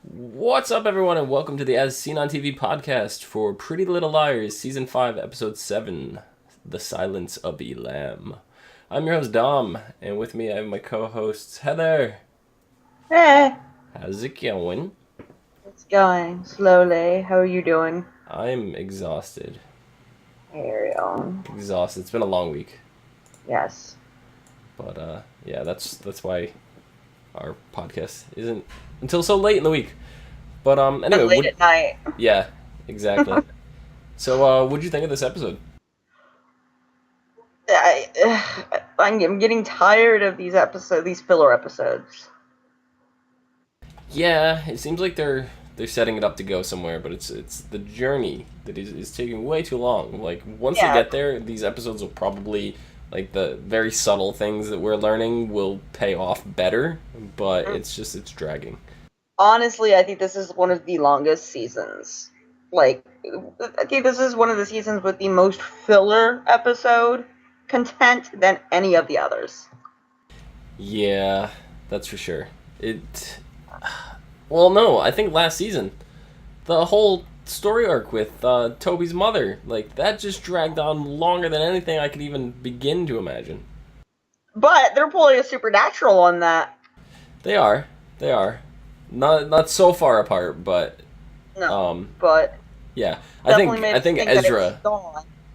What's up, everyone, and welcome to the As Seen on TV podcast for Pretty Little Liars, Season 5, Episode 7, The Silence of Elam. I'm your host, Dom, and with me I have my co-hosts, Heather. Hey, How's it going? it's going slowly. How are you doing? I'm exhausted. Ariel. Exhausted. It's been a long week. Yes. But, yeah, that's why our podcast isn't until so late in the week. But, anyway. And late at night. Yeah, exactly. So, what'd you think of this episode? I'm getting tired of these filler episodes. Yeah, it seems like they're setting it up to go somewhere, but it's the journey that is taking way too long. Like once they get there, these episodes will probably, like, the very subtle things that we're learning will pay off better, but it's dragging. Honestly, I think this is one of the longest seasons. Like, I think this is one of the seasons with the most filler episode content than any of the others. Yeah, that's for sure. Well, no, I think last season, the whole story arc with Toby's mother, like, that just dragged on longer than anything I could even begin to imagine. But they're pulling a supernatural on that. They are. Not so far apart, but but yeah, I think Ezra.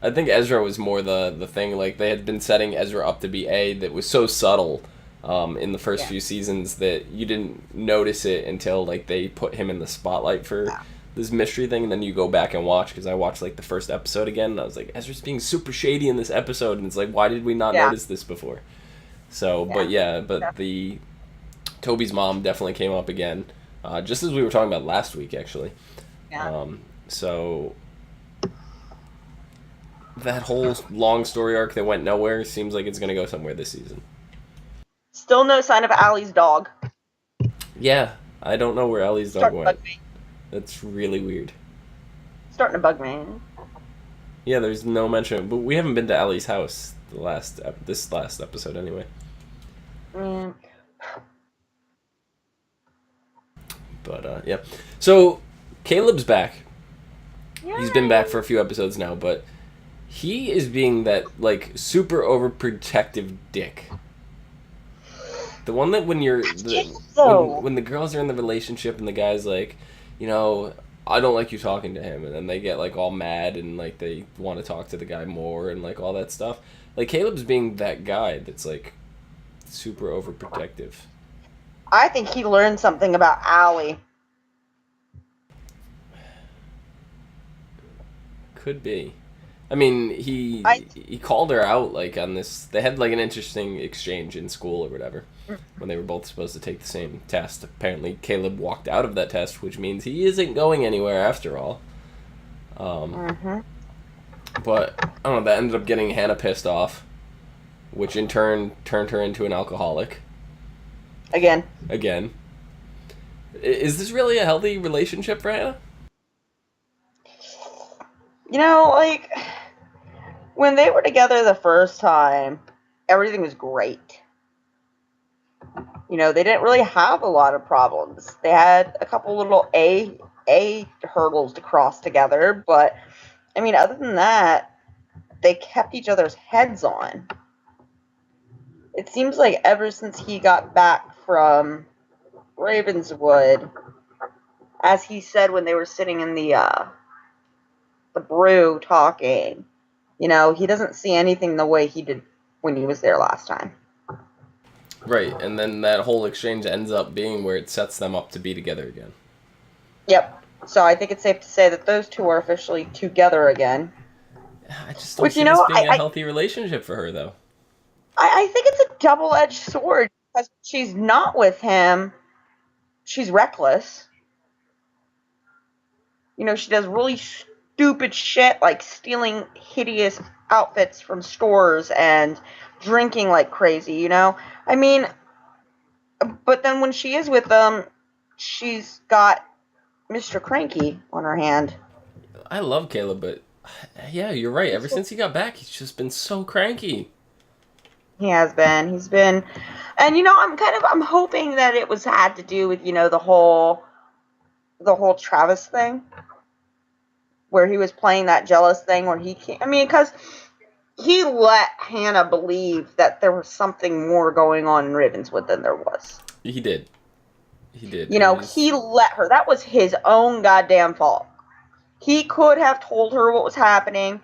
I think Ezra was more the thing. Like, they had been setting Ezra up to be that was so subtle in the first few seasons that you didn't notice it until, like, they put him in the spotlight for this mystery thing, and then you go back and watch, because I watched, like, the first episode again, and I was like, Ezra's being super shady in this episode, and it's like, why did we not notice this before? So, but the Toby's mom definitely came up again, just as we were talking about last week, actually. Yeah. So that whole long story arc that went nowhere seems like it's going to go somewhere this season. Still no sign of Allie's dog. Yeah, I don't know where Ellie's dog went. That's really weird. Starting to bug me. Yeah, there's no mention, but we haven't been to Ellie's house this last episode anyway. But yeah, so Caleb's back. Yay. He's been back for a few episodes now, but he is being that, like, super overprotective dick. The one that when the girls are in the relationship and the guy's like, you know, I don't like you talking to him, and then they get, like, all mad and, like, they want to talk to the guy more and, like, all that stuff. Like, Caleb's being that guy that's, like, super overprotective. I think he learned something about Allie. Could be. I mean, he called her out, like, on this. They had, like, an interesting exchange in school or whatever when they were both supposed to take the same test. Apparently, Caleb walked out of that test, which means he isn't going anywhere after all. But I don't know. That ended up getting Hannah pissed off, which in turn turned her into an alcoholic. Again. Is this really a healthy relationship for Hannah? You know, like, when they were together the first time, everything was great. You know, they didn't really have a lot of problems. They had a couple little A hurdles to cross together, but, I mean, other than that, they kept each other's heads on. It seems like ever since he got back from Ravenswood, as he said when they were sitting in the brew talking, you know, he doesn't see anything the way he did when he was there last time. Right, and then that whole exchange ends up being where it sets them up to be together again. Yep. So I think it's safe to say that those two are officially together again. I just don't see this being a healthy relationship for her, though. I think it's a double-edged sword, because she's not with him. She's reckless. You know, she does really stupid shit, like stealing hideous outfits from stores and drinking like crazy, you know? I mean, but then when she is with them, she's got Mr. Cranky on her hand. I love Caleb, but yeah, you're right. Ever since he got back, he's just been so cranky. He has been. He's been, and you know, I'm hoping that it had to do with, you know, the whole the whole Travis thing, where he was playing that jealous thing where he can't. I mean, because he let Hannah believe that there was something more going on in Ravenswood than there was. He did. He did. You know, he let her. That was his own goddamn fault. He could have told her what was happening,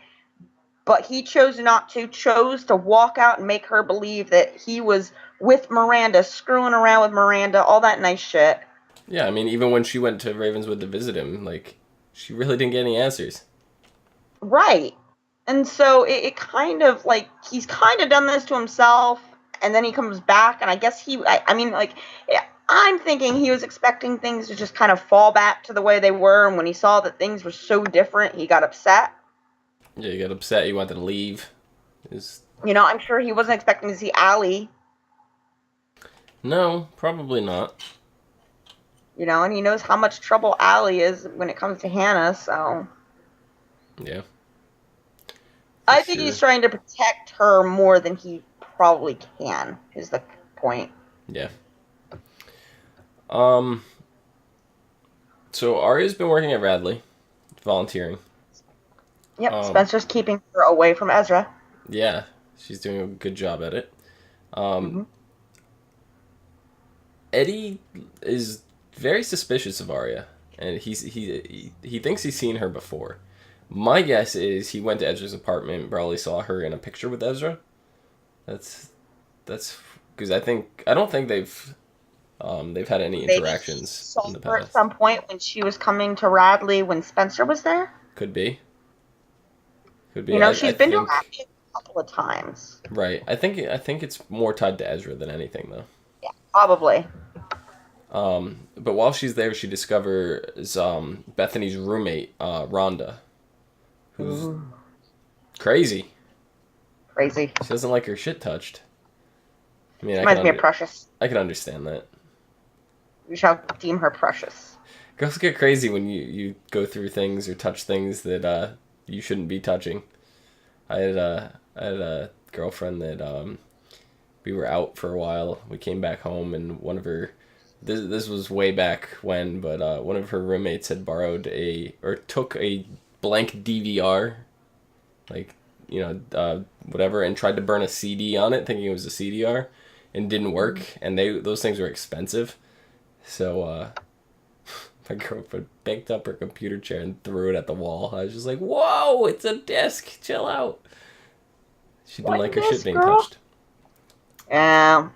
but he chose not to, chose to walk out and make her believe that he was with Miranda, screwing around with Miranda, all that nice shit. Yeah, I mean, even when she went to Ravenswood to visit him, like, she really didn't get any answers. Right. And so it kind of, like, he's kind of done this to himself, and then he comes back, and I guess I mean, like, I'm thinking he was expecting things to just kind of fall back to the way they were, and when he saw that things were so different, he got upset. Yeah, he got upset. He wanted to leave. You know, I'm sure he wasn't expecting to see Allie. No, probably not. You know, and he knows how much trouble Allie is when it comes to Hannah, so... Yeah. I think he's trying to protect her more than he probably can, is the point. Yeah. So Arya's been working at Radley, volunteering. Yep, Spencer's keeping her away from Ezra. Yeah, she's doing a good job at it. Eddie is very suspicious of Arya, and he thinks he's seen her before. My guess is he went to Ezra's apartment, probably saw her in a picture with Ezra. That's because I don't think they've had any interactions in the past. At some point when she was coming to Radley when Spencer was there. Could be. You know, she's been to Radley a couple of times. Right. I think it's more tied to Ezra than anything, though. Yeah, probably. But while she's there, she discovers Bethany's roommate, Rhonda, who's crazy. Crazy. She doesn't like her shit touched. I mean, reminds me of Precious. I can understand that. You shall deem her precious. Girls get crazy when you go through things or touch things that you shouldn't be touching. I had a girlfriend that we were out for a while. We came back home, and one of her this was way back when, but one of her roommates had took a blank DVR, like, you know, whatever, and tried to burn a CD on it, thinking it was a CDR, and didn't work. And those things were expensive, so my girlfriend picked up her computer chair and threw it at the wall. I was just like, "Whoa, it's a disc! Chill out." She didn't like her shit being touched. Yeah.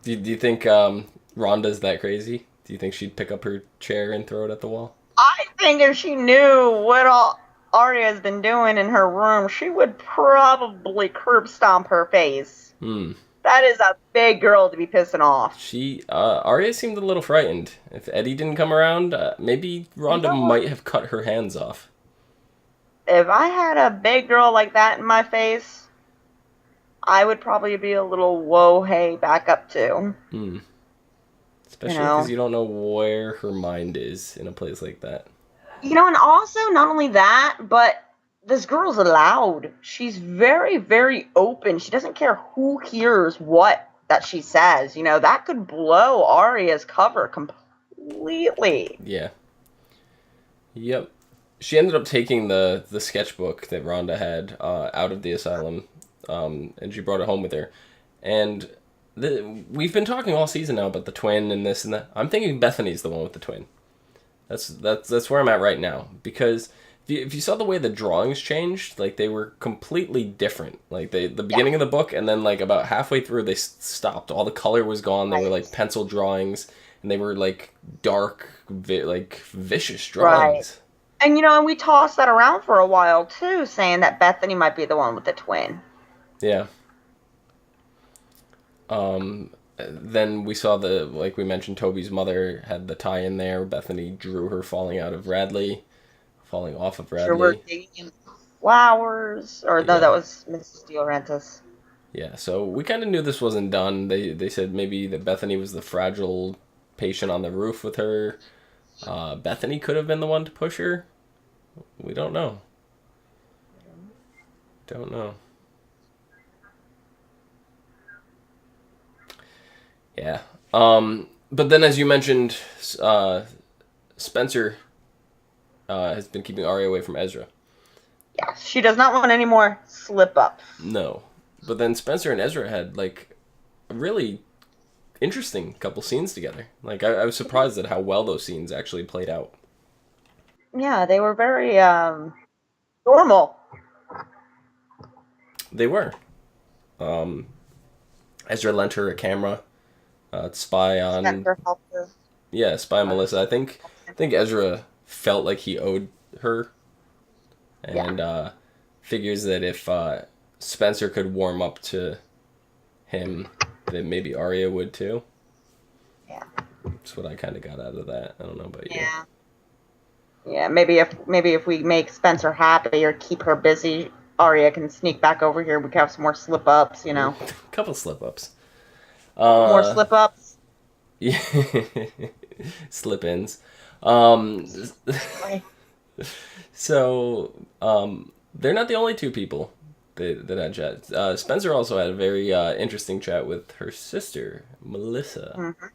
Do you think Rhonda's that crazy? Do you think she'd pick up her chair and throw it at the wall? I think if she knew what all Arya's been doing in her room, she would probably curb stomp her face. That is a big girl to be pissing off. Arya seemed a little frightened. If Eddie didn't come around, maybe Rhonda might have cut her hands off. If I had a big girl like that in my face, I would probably be a little whoa, hey, back up too. Especially because you don't know where her mind is in a place like that. You know, and also, not only that, but this girl's loud. She's very, very open. She doesn't care who hears what that she says. You know, that could blow Arya's cover completely. Yeah. Yep. She ended up taking the sketchbook that Rhonda had out of the asylum, and she brought it home with her. And we've been talking all season now about the twin and this and that. I'm thinking Bethany's the one with the twin. That's where I'm at right now, because if you saw the way the drawings changed, like, they were completely different. Like, the beginning of the book, and then, like, about halfway through, they stopped. All the color was gone. They were like pencil drawings, and they were like dark, vicious drawings. Right. And, you know, and we tossed that around for a while, too, saying that Bethany might be the one with the twin. Yeah. Then we saw like we mentioned, Toby's mother had the tie-in there. Bethany drew her falling off of Radley. Sure, we're digging flowers. Or, no, that was Mrs. De Laurentiis. Yeah, so we kind of knew this wasn't done. They said maybe that Bethany was the fragile patient on the roof with her. Bethany could have been the one to push her. We don't know. Yeah. But then, as you mentioned, Spencer has been keeping Arya away from Ezra. Yeah, she does not want any more slip-ups. No. But then Spencer and Ezra had, like, a really interesting couple scenes together. Like, I was surprised at how well those scenes actually played out. Yeah, they were very, normal. They were. Ezra lent her a camera to spy on... Spencer helped her. Yeah, spy on Melissa. I think Ezra felt like he owed her. And figures that if Spencer could warm up to him, that maybe Arya would too. Yeah. That's what I kind of got out of that. I don't know about you. Yeah. Yeah, maybe if we make Spencer happy or keep her busy, Arya can sneak back over here. We can have some more slip-ups, you know. A couple slip-ups. More slip-ups? Yeah. Slip-ins. So, they're not the only two people that had chat. Spencer also had a very interesting chat with her sister, Melissa. Mm-hmm.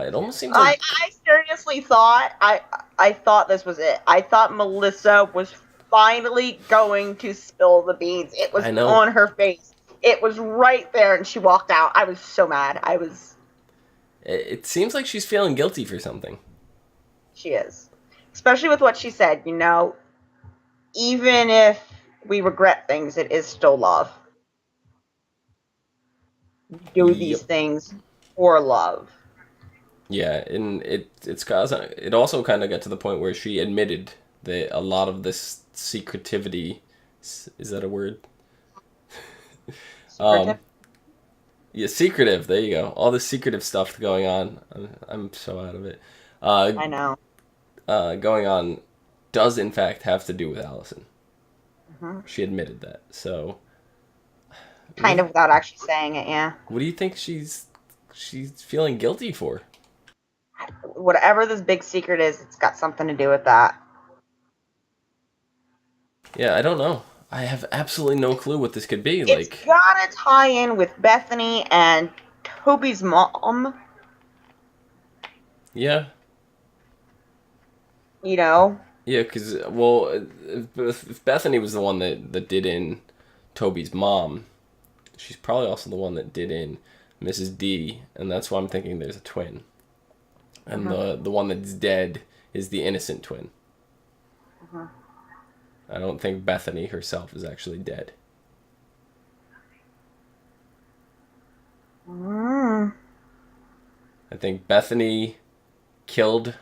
It almost seems like... I seriously thought, I thought this was it. I thought Melissa was finally going to spill the beans. It was on her face. It was right there, and she walked out. I was so mad. It seems like she's feeling guilty for something. She is. Especially with what she said, you know, even if we regret things, it is still love. Do these things for love. Yeah, and it also kind of got to the point where she admitted that a lot of this secretivity, is that a word? Secretive? Yeah, secretive. There you go. All this secretive stuff going on. I'm so out of it. I know. Going on does in fact have to do with Allison. Mm-hmm. She admitted that. So kind of without actually saying it, yeah. What do you think she's feeling guilty for? Whatever this big secret is, it's got something to do with that. Yeah, I don't know. I have absolutely no clue what this could be. It's gotta tie in with Bethany and Toby's mom. Yeah. You know? Yeah, because, well, if Bethany was the one that did in Toby's mom, she's probably also the one that did in Mrs. D, and that's why I'm thinking there's a twin. And the one that's dead is the innocent twin. I don't think Bethany herself is actually dead. I think Bethany killed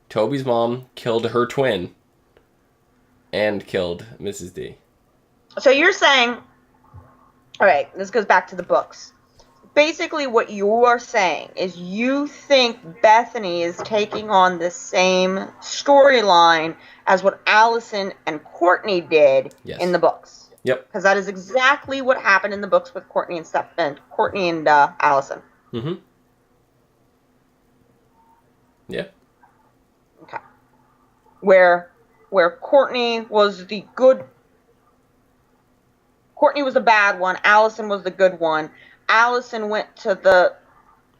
Toby's mom, killed her twin, and killed Mrs. D. So you're saying, all right, this goes back to the books. Basically what you are saying is you think Bethany is taking on the same storyline as what Allison and Courtney did in the books. Yep. Because that is exactly what happened in the books with Courtney and Allison. Mm-hmm. Yeah. Okay. Where Courtney was the good... Courtney was the bad one. Allison was the good one. Allison went to the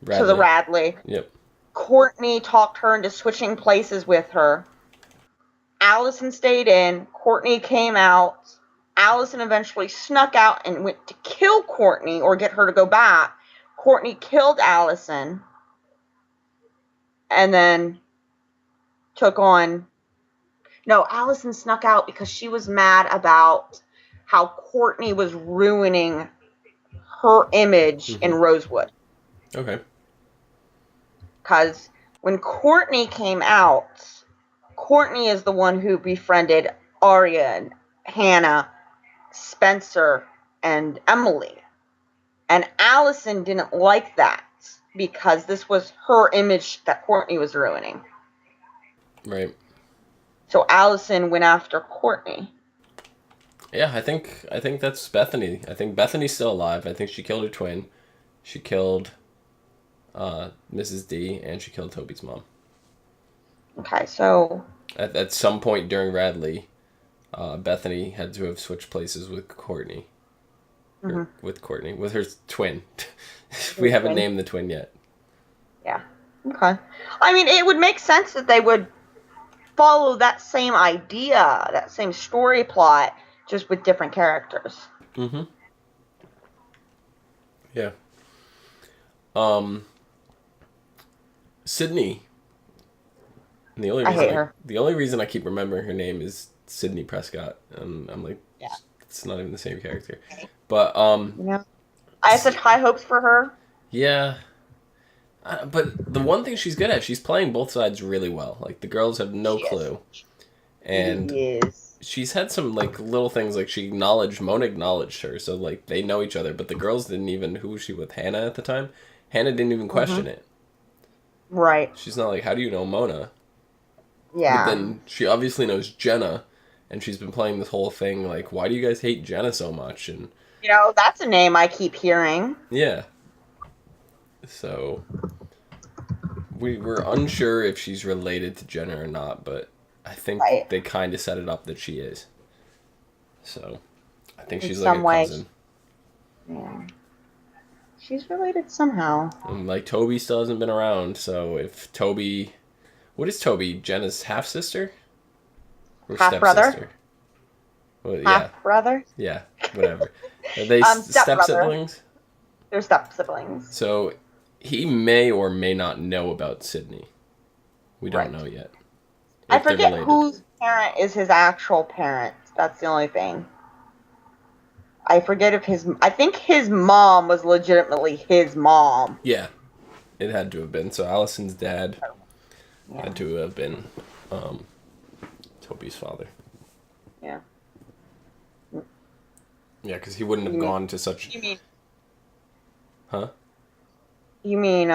Radley. Yep. Courtney talked her into switching places with her. Allison stayed in. Courtney came out. Allison eventually snuck out and went to kill Courtney or get her to go back. Courtney killed Allison. And then took on... No, Allison snuck out because she was mad about how Courtney was ruining her image in Rosewood. Okay. Because when Courtney came out, Courtney is the one who befriended Arya and Hannah, Spencer, and Emily. And Allison didn't like that because this was her image that Courtney was ruining. Right. So Allison went after Courtney. Yeah, I think that's Bethany. I think Bethany's still alive. I think she killed her twin. She killed Mrs. D, and she killed Toby's mom. Okay, so... At some point during Radley, Bethany had to have switched places with Courtney. With her twin. We haven't named the twin yet. Yeah. Okay. I mean, it would make sense that they would follow that same idea, that same story plot, just with different characters. Mm-hmm. Yeah. Sydney. And I hate her. the only reason I keep remembering her name is Sydney Prescott. I'm like, Yeah. it's not even the same character. But Yeah. I have such high hopes for her. Yeah. But the one thing she's good at, she's playing both sides really well. Like the girls have no clue, and she's had some like little things. Like Mona acknowledged her, so like they know each other. But the girls didn't even. Who was she with? Hannah at the time. Hannah didn't even question it. Right. She's not like, how do you know Mona? Yeah. But then she obviously knows Jenna, and she's been playing this whole thing like, why do you guys hate Jenna so much? And that's a name I keep hearing. Yeah. So we're unsure if she's related to Jenna or not, but I think they kind of set it up that she is. So I think she's like a cousin. Yeah. She's related somehow. And like Toby still hasn't been around, so if Toby, what is Toby? Jenna's half sister or half brother? Well, half brother? Yeah, whatever. Are they step siblings? They're step siblings. So he may or may not know about Sydney. We don't know yet. I forget whose parent is his actual parent. That's the only thing. I forget if I think his mom was legitimately his mom. Yeah. It had to have been. So Allison's dad had to have been Toby's father. Yeah. Yeah, because he wouldn't have gone to such... You mean... Huh? You mean,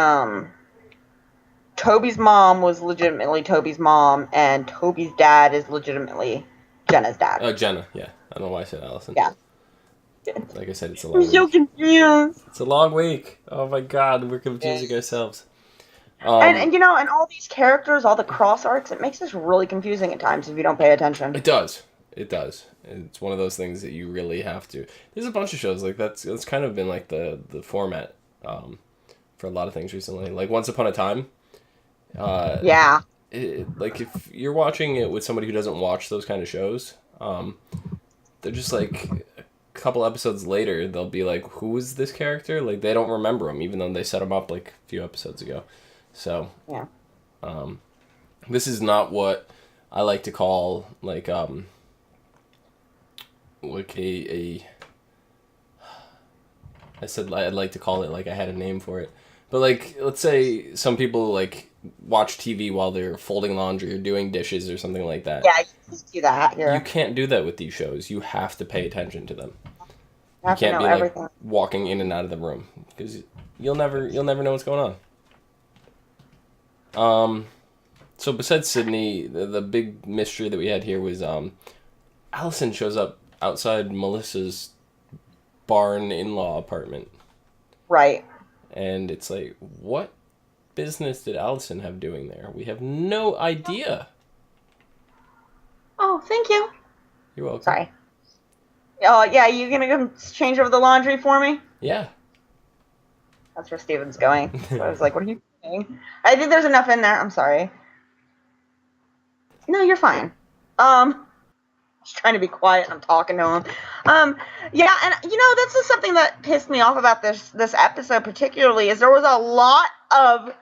Toby's mom was legitimately Toby's mom, and Toby's dad is legitimately Jenna's dad. Oh, Jenna, yeah. I don't know why I said Allison. Yeah. Like I said, it's a long week. I'm so confused. It's a long week. Oh my god, we're confusing ourselves. And all these characters, all the cross arcs, it makes this really confusing at times if you don't pay attention. It does. It does. It's one of those things that you really have to. There's a bunch of shows like that's kind of been like the format for a lot of things recently. Like Once Upon a Time. Yeah. Like if you're watching it with somebody who doesn't watch those kind of shows, they're just like a couple episodes later they'll be like, who is this character? Like they don't remember him even though they set him up like a few episodes ago. So yeah. This is not what I like to call like a I said I'd like to call it like I had a name for it. But like let's say some people like watch TV while they're folding laundry or doing dishes or something like that. Yeah, you can do that. You can't do that with these shows. You have to pay attention to them. You can't be like walking in and out of the room because you'll never know what's going on. So besides Sydney, the big mystery that we had here was Allison shows up outside Melissa's barn in-law apartment. Right. And it's like, what business did Allison have doing there? We have no idea. Oh, thank you. You're welcome. Sorry. Oh, yeah, you gonna come change over the laundry for me? Yeah. That's where Steven's going. So I was like, what are you doing? I think there's enough in there. I'm sorry. No, you're fine. Just trying to be quiet and I'm talking to him. Yeah, and this is something that pissed me off about this episode particularly is there was a lot of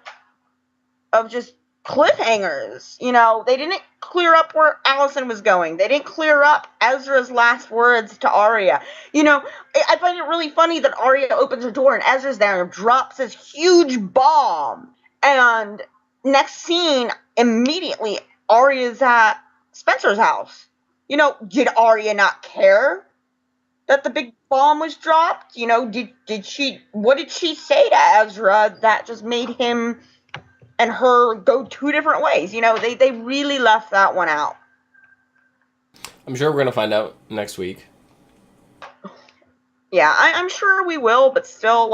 just cliffhangers. They didn't clear up where Allison was going. They didn't clear up Ezra's last words to Arya. I find it really funny that Arya opens her door and Ezra's there and drops this huge bomb. And next scene, immediately, Arya's at Spencer's house. Did Arya not care that the big bomb was dropped? What did she say to Ezra that just made him and her go two different ways? They really left that one out. I'm sure we're going to find out next week. Yeah, I'm sure we will, but still,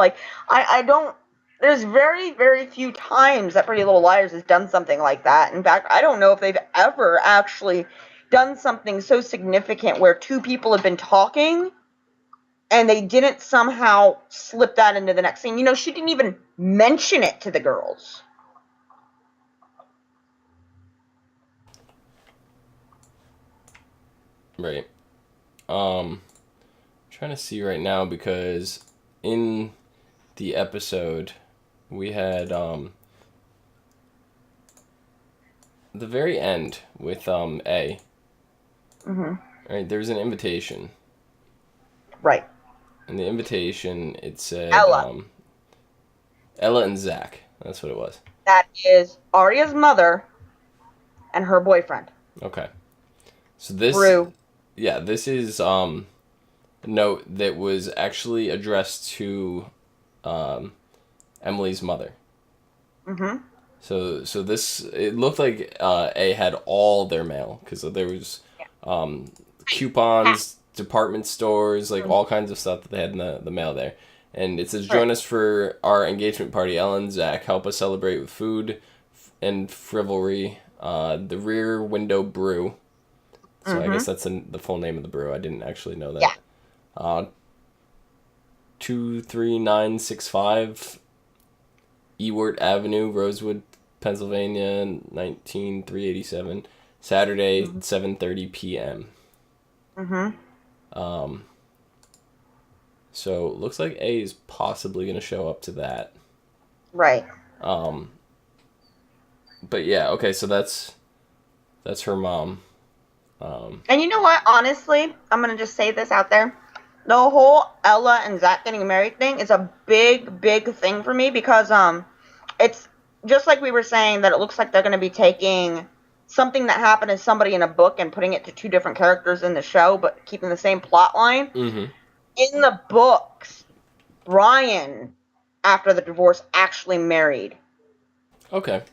I don't... There's very, very few times that Pretty Little Liars has done something like that. In fact, I don't know if they've ever actually done something so significant where two people have been talking And they didn't somehow slip that into the next scene. You know, she didn't even mention it to the girls. Right. Trying to see right now because in the episode we had the very end with A. Mm-hmm. Right, there's an invitation. Right. In the invitation, it said Ella. Ella and Zach. That's what it was. That is Arya's mother and her boyfriend. Okay. So this... Brew. Yeah, this is a note that was actually addressed to Emily's mother. Mm-hmm. So this... It looked like A had all their mail, because there was coupons, department stores, like all kinds of stuff that they had in the mail there. And it says, join us for our engagement party. Ella and Zach, help us celebrate with food and frivolry. The Rear Window Brew. So I guess that's the full name of the brew. I didn't actually know that. Yeah. 23965 Ewart Avenue, Rosewood, Pennsylvania, 19387. Saturday, 7:30 p.m. So looks like A is possibly going to show up to that. Right. But yeah, okay, so that's her mom. And you know what? Honestly, I'm going to just say this out there. The whole Ella and Zach getting married thing is a big, big thing for me because it's just like we were saying that it looks like they're going to be taking something that happened to somebody in a book and putting it to two different characters in the show, but keeping the same plot line. Mm-hmm. In the books, Bryan, after the divorce, actually married. Okay.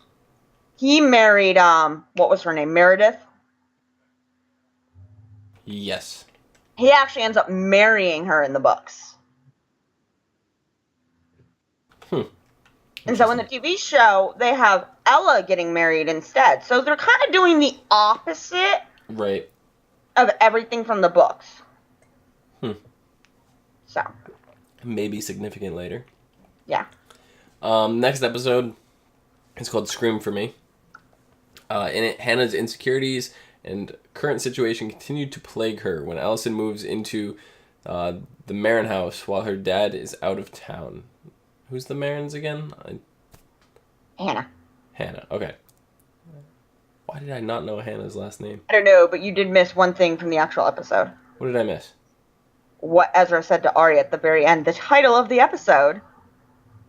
He married, what was her name? Meredith? Yes. He actually ends up marrying her in the books. And so in the TV show, they have Ella getting married instead. So they're kind of doing the opposite right. of everything from the books. So. Maybe significant later. Yeah. Next episode is called Scream for Me. In it, Hannah's insecurities and current situation continue to plague her when Allison moves into the Marin house while her dad is out of town. Who's the Marins again? Hannah. Hannah, okay. Why did I not know Hannah's last name? I don't know, but you did miss one thing from the actual episode. What did I miss? What Ezra said to Arya at the very end. The title of the episode.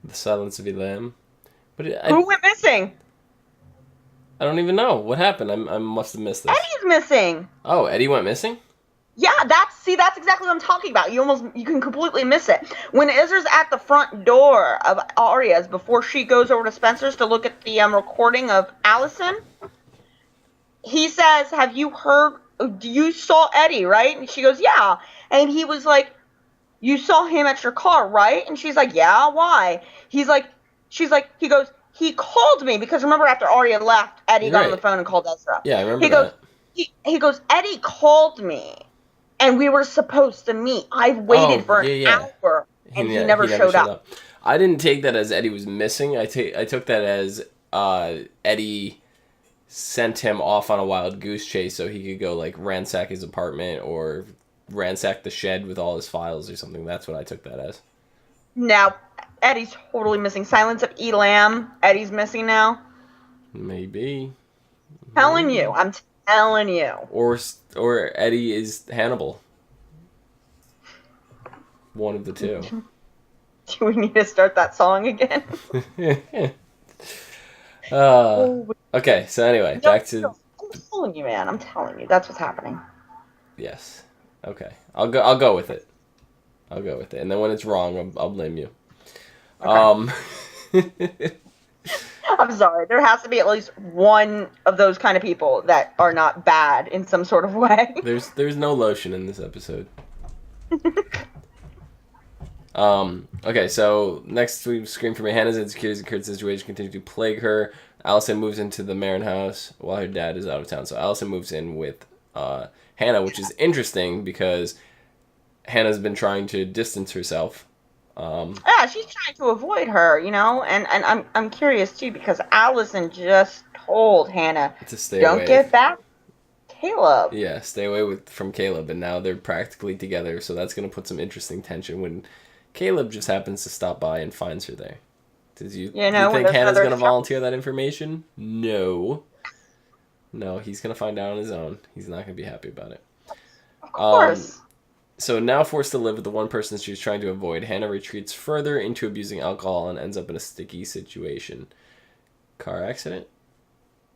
The Silence of the Lamb. But Who went missing? I don't even know. What happened? I must have missed this. Eddie's missing. Oh, Eddie went missing? Yeah, that's exactly what I'm talking about. You can completely miss it. When Ezra's at the front door of Arya's before she goes over to Spencer's to look at the recording of Allison, he says, "Have you heard? You saw Eddie, right?" And she goes, "Yeah." And he was like, "You saw him at your car, right?" And she's like, "Yeah, why?" He goes, "He called me," because remember after Arya left, Eddie got on the phone and called Ezra. Yeah, I remember that. He goes, "Eddie called me, and we were supposed to meet. I've waited for an hour, and he never showed up." I didn't take that as Eddie was missing. I took that as Eddie sent him off on a wild goose chase so he could go like ransack his apartment or ransack the shed with all his files or something. That's what I took that as. Now, Eddie's totally missing. Silence of Elam. Eddie's missing now. Maybe. I'm telling you. Or Eddie is Hannibal. One of the two. Do we need to start that song again? Okay, so anyway, back to... I'm telling you, man. I'm telling you. That's what's happening. Yes. Okay. I'll go with it. And then when it's wrong, I'll blame you. Okay. I'm sorry. There has to be at least one of those kind of people that are not bad in some sort of way. There's no lotion in this episode. Okay, so next we scream for me. Hannah's insecurities and current situation continue to plague her. Allison moves into the Marin house while her dad is out of town. So Allison moves in with Hannah, which is interesting because Hannah's been trying to distance herself. Yeah, she's trying to avoid her, and I'm curious too because Allison just told Hannah to stay don't away. get back Caleb. Yeah, stay away from Caleb, and now they're practically together, so that's going to put some interesting tension when Caleb just happens to stop by and finds her there. Do you think Hannah's going to volunteer that information? No. No, he's going to find out on his own. He's not going to be happy about it. Of course. So now forced to live with the one person she was trying to avoid, Hannah retreats further into abusing alcohol and ends up in a sticky situation. Car accident?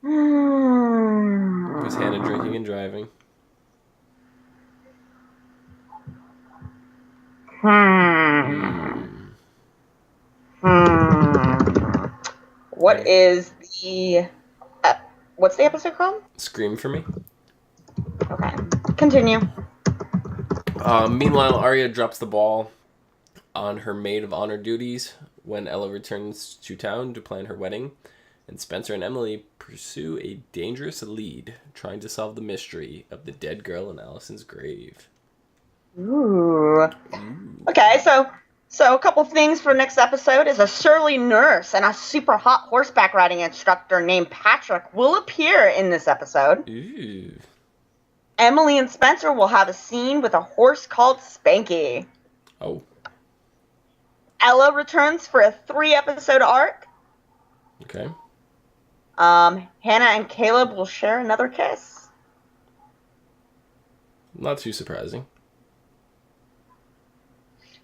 Was Hannah drinking and driving? What is the... what's the episode called? Scream for Me. Okay. Continue. Meanwhile, Arya drops the ball on her maid of honor duties when Ella returns to town to plan her wedding, and Spencer and Emily pursue a dangerous lead, trying to solve the mystery of the dead girl in Allison's grave. Ooh. Okay, so a couple things for next episode is a surly nurse and a super hot horseback riding instructor named Patrick will appear in this episode. Ooh. Emily and Spencer will have a scene with a horse called Spanky. Oh. Ella returns for a 3-episode arc. Okay. Hannah and Caleb will share another kiss. Not too surprising.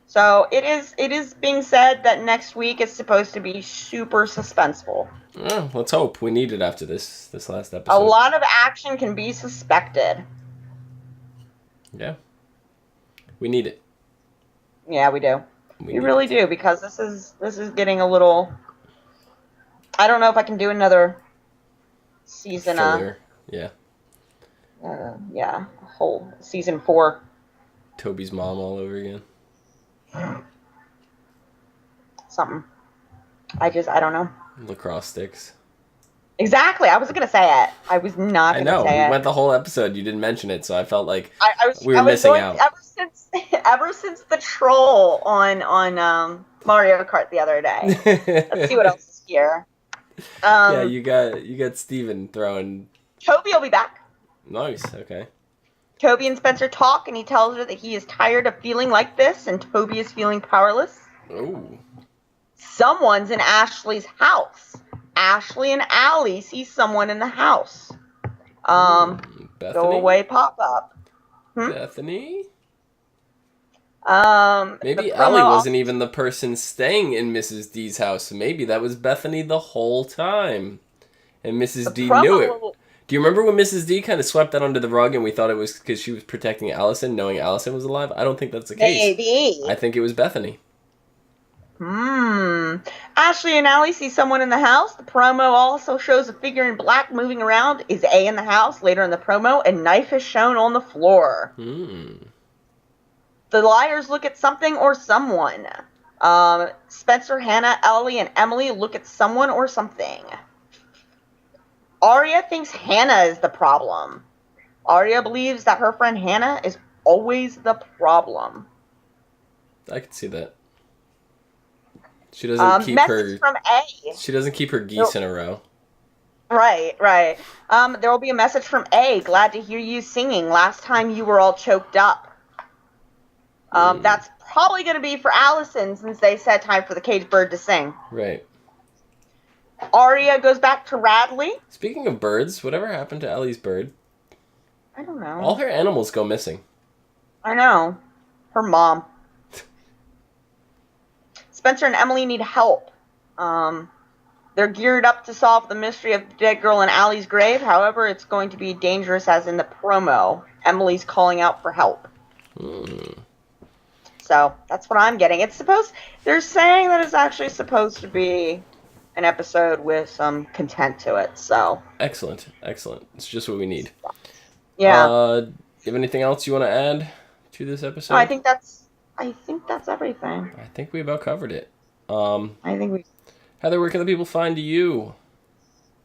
So it is being said that next week is supposed to be super suspenseful. Oh, let's hope. We need it after this last episode. A lot of action can be suspected. Yeah. We need it. Yeah, we do. We really do, because this is getting a little... I don't know if I can do another season. Filler. Yeah. Yeah, whole season 4. Toby's mom all over again. Something. I don't know. Lacrosse sticks. Exactly. I was going to say it. I was not going to say it. I know. We went the whole episode. You didn't mention it, so I felt like we were missing out. Ever since the troll on Mario Kart the other day. Let's see what else is here. Yeah, you got Steven throwing. Toby will be back. Nice. Okay. Toby and Spencer talk, and he tells her that he is tired of feeling like this, and Toby is feeling powerless. Oh. Someone's in Ashley's house. Ashley and Allie see someone in the house. Bethany? Go away, pop up. Bethany? Maybe Allie wasn't even the person staying in Mrs. D's house. Maybe that was Bethany the whole time. And Mrs. D knew it. Do you remember when Mrs. D kind of swept that under the rug and we thought it was because she was protecting Allison, knowing Allison was alive? I don't think that's the case. Maybe. I think it was Bethany. Ashley and Allie see someone in the house. The promo also shows a figure in black moving around. Is A in the house? Later in the promo, a knife is shown on the floor. The liars look at something or someone. Spencer, Hannah, Ellie, and Emily look at someone or something. Arya thinks Hannah is the problem. Arya believes that her friend Hannah is always the problem. I can see that. She doesn't keep her. From A. She doesn't keep her geese in a row. Right. There will be a message from A. Glad to hear you singing. Last time you were all choked up. That's probably going to be for Allison, since they said time for the caged bird to sing. Right. Arya goes back to Radley. Speaking of birds, whatever happened to Ellie's bird? I don't know. All her animals go missing. I know. Her mom. Spencer and Emily need help. They're geared up to solve the mystery of the dead girl in Allie's grave. However, it's going to be dangerous, as in the promo. Emily's calling out for help. So, that's what I'm getting. They're saying that it's actually supposed to be an episode with some content to it, so. Excellent. It's just what we need. Yeah. Do you have anything else you want to add to this episode? No, I think that's everything. I think we about covered it. Heather, where can the people find you?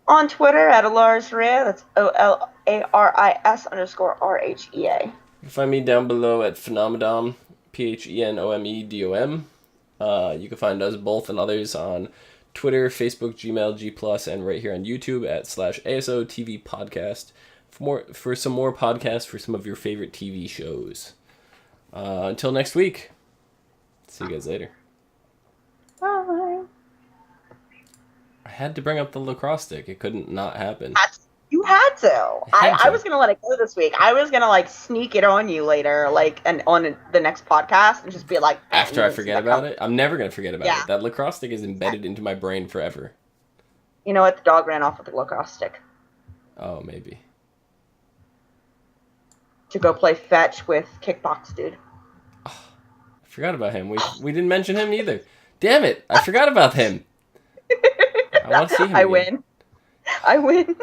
On Twitter at Alarisrea. That's OLARIS_RHEA. You can find me down below at Phenomenadom. PHENOMEDOM. You can find us both and others on Twitter, Facebook, Gmail, G+, and right here on YouTube at /ASOTV podcast for some more podcasts for some of your favorite TV shows. Until next week. See you guys later. Bye. I had to bring up the lacrosse stick. It couldn't not happen. You had to. I was going to let it go this week. I was going to, like, sneak it on you later, like, and on the next podcast and just be like... After I forget about it? I'm never going to forget about it. That lacrosse stick is embedded into my brain forever. You know what? The dog ran off with the lacrosse stick. Oh, maybe. To go play fetch with Kickbox Dude. Oh, I forgot about him. We didn't mention him either. Damn it. I forgot about him. I want to see him again. I win.